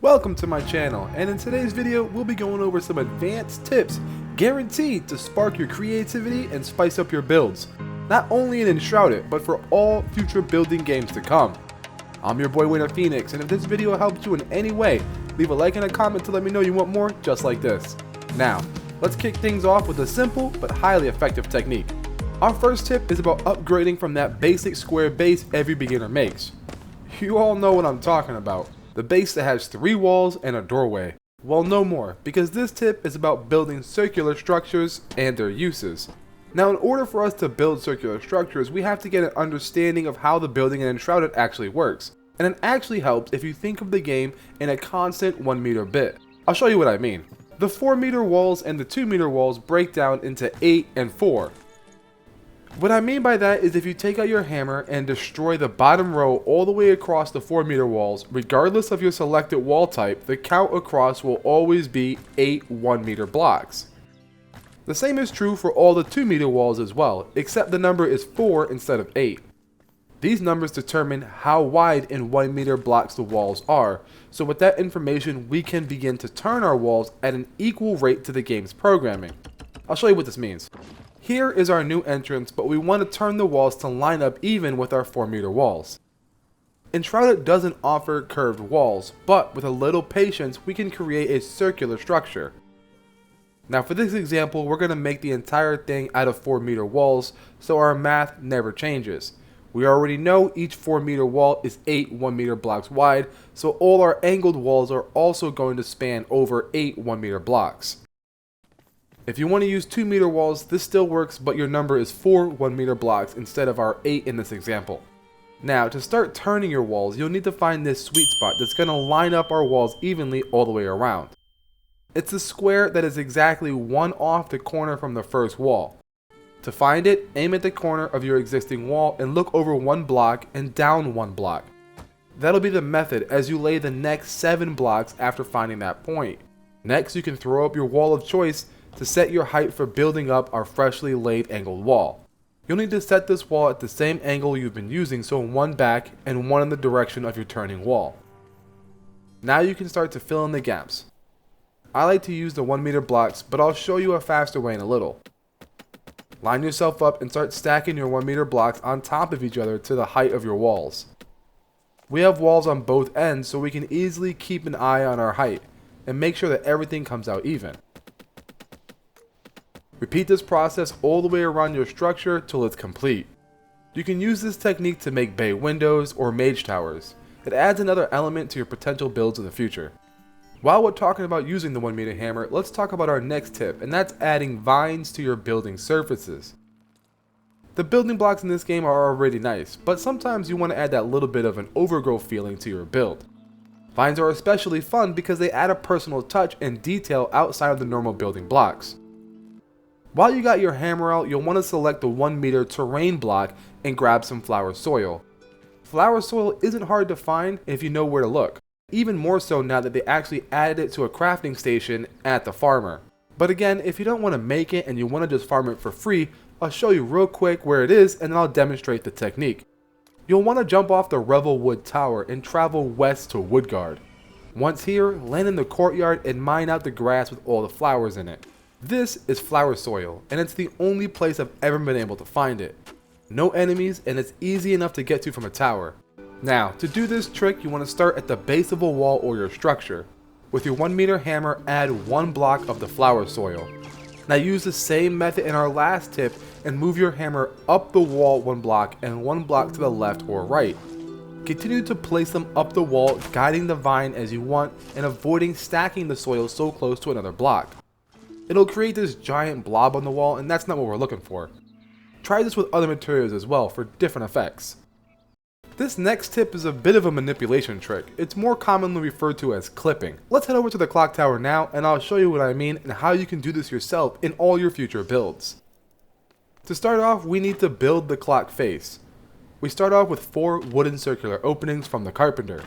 Welcome to my channel, and in today's video we'll be going over some advanced tips guaranteed to spark your creativity and spice up your builds, not only in Enshrouded but for all future building games to come. I'm your boy Winner Phoenix, and if this video helped you in any way, leave a like and a comment to let me know you want more just like this. Now, let's kick things off with a simple but highly effective technique. Our first tip is about upgrading from that basic square base every beginner makes. You all know what I'm talking about. The base that has 3 walls and a doorway. Well, no more, because this tip is about building circular structures and their uses. Now, in order for us to build circular structures, we have to get an understanding of how the building in Enshrouded actually works. And it actually helps if you think of the game in a constant 1 meter bit. I'll show you what I mean. The 4 meter walls and the 2 meter walls break down into 8 and 4. What I mean by that is if you take out your hammer and destroy the bottom row all the way across the 4 meter walls, regardless of your selected wall type, the count across will always be 8 1 meter blocks. The same is true for all the 2 meter walls as well, except the number is 4 instead of 8. These numbers determine how wide in 1 meter blocks the walls are, so with that information we can begin to turn our walls at an equal rate to the game's programming. I'll show you what this means. Here is our new entrance, but we want to turn the walls to line up even with our 4 meter walls. Enshrouded doesn't offer curved walls, but with a little patience we can create a circular structure. Now for this example, we're going to make the entire thing out of 4 meter walls, so our math never changes. We already know each 4 meter wall is 8 1 meter blocks wide, so all our angled walls are also going to span over 8 1 meter blocks. If you want to use 2 meter walls, this still works, but your number is 4 1 meter blocks instead of our 8 in this example. Now, to start turning your walls, you'll need to find this sweet spot that's going to line up our walls evenly all the way around. It's the square that is exactly 1 off the corner from the first wall. To find it, aim at the corner of your existing wall and look over 1 block and down 1 block. That'll be the method as you lay the next 7 blocks after finding that point. Next, you can throw up your wall of choice to set your height for building up our freshly laid angled wall. You'll need to set this wall at the same angle you've been using, so 1 back and 1 in the direction of your turning wall. Now you can start to fill in the gaps. I like to use the 1 meter blocks, but I'll show you a faster way in a little. Line yourself up and start stacking your 1 meter blocks on top of each other to the height of your walls. We have walls on both ends, so we can easily keep an eye on our height and make sure that everything comes out even. Repeat this process all the way around your structure till it's complete. You can use this technique to make bay windows or mage towers. It adds another element to your potential builds in the future. While we're talking about using the 1 meter hammer, let's talk about our next tip, and that's adding vines to your building surfaces. The building blocks in this game are already nice, but sometimes you want to add that little bit of an overgrowth feeling to your build. Vines are especially fun because they add a personal touch and detail outside of the normal building blocks. While you got your hammer out, you'll want to select the 1 meter terrain block and grab some flower soil. Flower soil isn't hard to find if you know where to look, even more so now that they actually added it to a crafting station at the farmer. But again, if you don't want to make it and you want to just farm it for free, I'll show you real quick where it is and then I'll demonstrate the technique. You'll want to jump off the Revelwood Tower and travel west to Woodguard. Once here, land in the courtyard and mine out the grass with all the flowers in it. This is flower soil, and it's the only place I've ever been able to find it. No enemies, and it's easy enough to get to from a tower. Now, to do this trick, you want to start at the base of a wall or your structure. With your 1 meter hammer, add 1 block of the flower soil. Now use the same method in our last tip and move your hammer up the wall 1 block and 1 block to the left or right. Continue to place them up the wall, guiding the vine as you want and avoiding stacking the soil so close to another block. It'll create this giant blob on the wall, and that's not what we're looking for. Try this with other materials as well for different effects. This next tip is a bit of a manipulation trick. It's more commonly referred to as clipping. Let's head over to the clock tower now, and I'll show you what I mean and how you can do this yourself in all your future builds. To start off, we need to build the clock face. We start off with 4 wooden circular openings from the carpenter.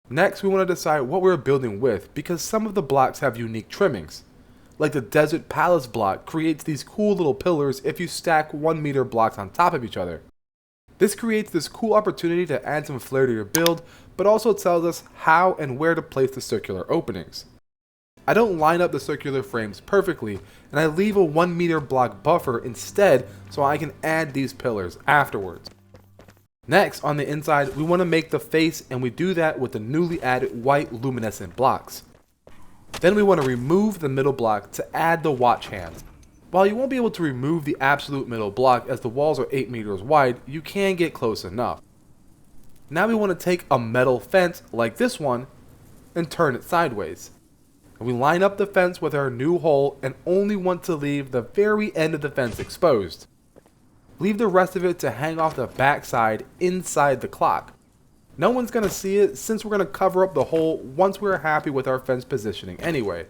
Next, we want to decide what we're building with because some of the blocks have unique trimmings. Like the Desert Palace block creates these cool little pillars if you stack 1 meter blocks on top of each other. This creates this cool opportunity to add some flair to your build, but also tells us how and where to place the circular openings. I don't line up the circular frames perfectly, and I leave a 1 meter block buffer instead so I can add these pillars afterwards. Next, on the inside, we want to make the face, and we do that with the newly added white luminescent blocks. Then we want to remove the middle block to add the watch hands. While you won't be able to remove the absolute middle block as the walls are 8 meters wide, you can get close enough. Now we want to take a metal fence like this one and turn it sideways. And we line up the fence with our new hole and only want to leave the very end of the fence exposed. Leave the rest of it to hang off the back side inside the clock. No one's going to see it since we're going to cover up the hole once we're happy with our fence positioning anyway.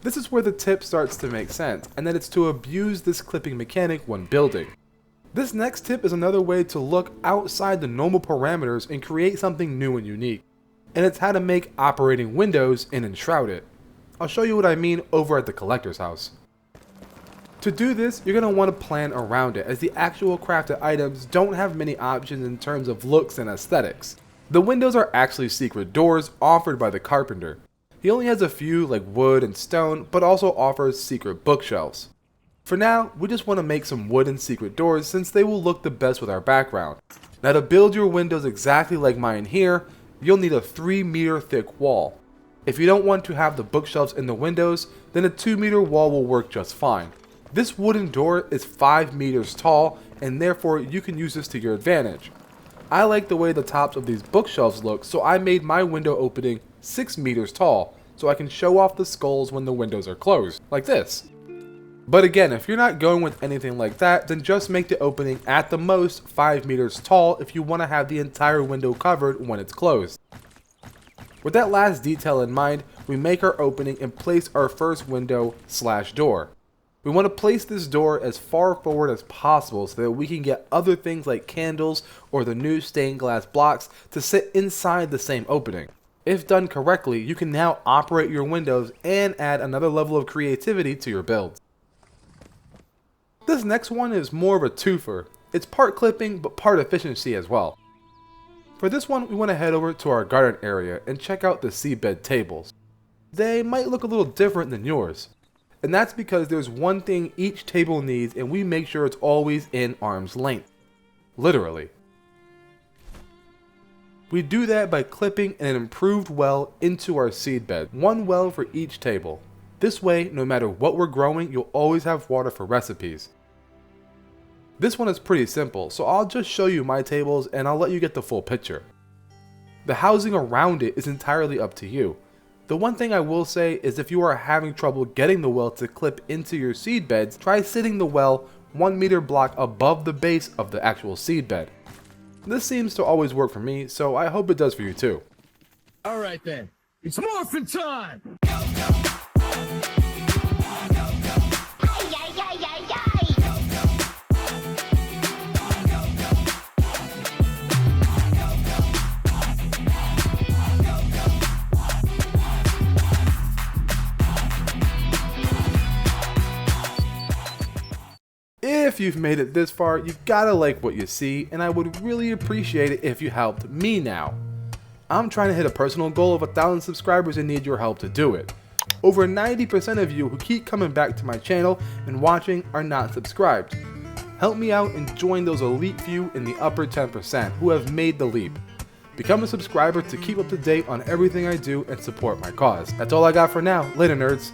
This is where the tip starts to make sense, and that it's to abuse this clipping mechanic when building. This next tip is another way to look outside the normal parameters and create something new and unique. And it's how to make operating windows in Enshrouded. I'll show you what I mean over at the collector's house. To do this, you're going to want to plan around it, as the actual crafted items don't have many options in terms of looks and aesthetics. The windows are actually secret doors offered by the carpenter. He only has a few like wood and stone, but also offers secret bookshelves. For now, we just want to make some wooden secret doors since they will look the best with our background. Now to build your windows exactly like mine here, you'll need a 3 meter thick wall. If you don't want to have the bookshelves in the windows, then a 2 meter wall will work just fine. This wooden door is 5 meters tall, and therefore you can use this to your advantage. I like the way the tops of these bookshelves look, so I made my window opening 6 meters tall, so I can show off the skulls when the windows are closed, like this. But again, if you're not going with anything like that, then just make the opening at the most 5 meters tall if you want to have the entire window covered when it's closed. With that last detail in mind, we make our opening and place our first window/door. We want to place this door as far forward as possible so that we can get other things like candles or the new stained glass blocks to sit inside the same opening. If done correctly, you can now operate your windows and add another level of creativity to your builds. This next one is more of a twofer. It's part clipping but part efficiency as well. For this one, we want to head over to our garden area and check out the seedbed tables. They might look a little different than yours. And that's because there's one thing each table needs, and we make sure it's always in arm's length. Literally. We do that by clipping an improved well into our seedbed, one well for each table. This way, no matter what we're growing, you'll always have water for recipes. This one is pretty simple, so I'll just show you my tables and I'll let you get the full picture. The housing around it is entirely up to you. The one thing I will say is if you are having trouble getting the well to clip into your seed beds, try sitting the well 1 meter block above the base of the actual seed bed. This seems to always work for me, so I hope it does for you too. Alright then, it's morphin' time! If you've made it this far, you gotta like what you see, and I would really appreciate it if you helped me now. I'm trying to hit a personal goal of 1,000 subscribers and need your help to do it. Over 90% of you who keep coming back to my channel and watching are not subscribed. Help me out and join those elite few in the upper 10% who have made the leap. Become a subscriber to keep up to date on everything I do and support my cause. That's all I got for now. Later, nerds.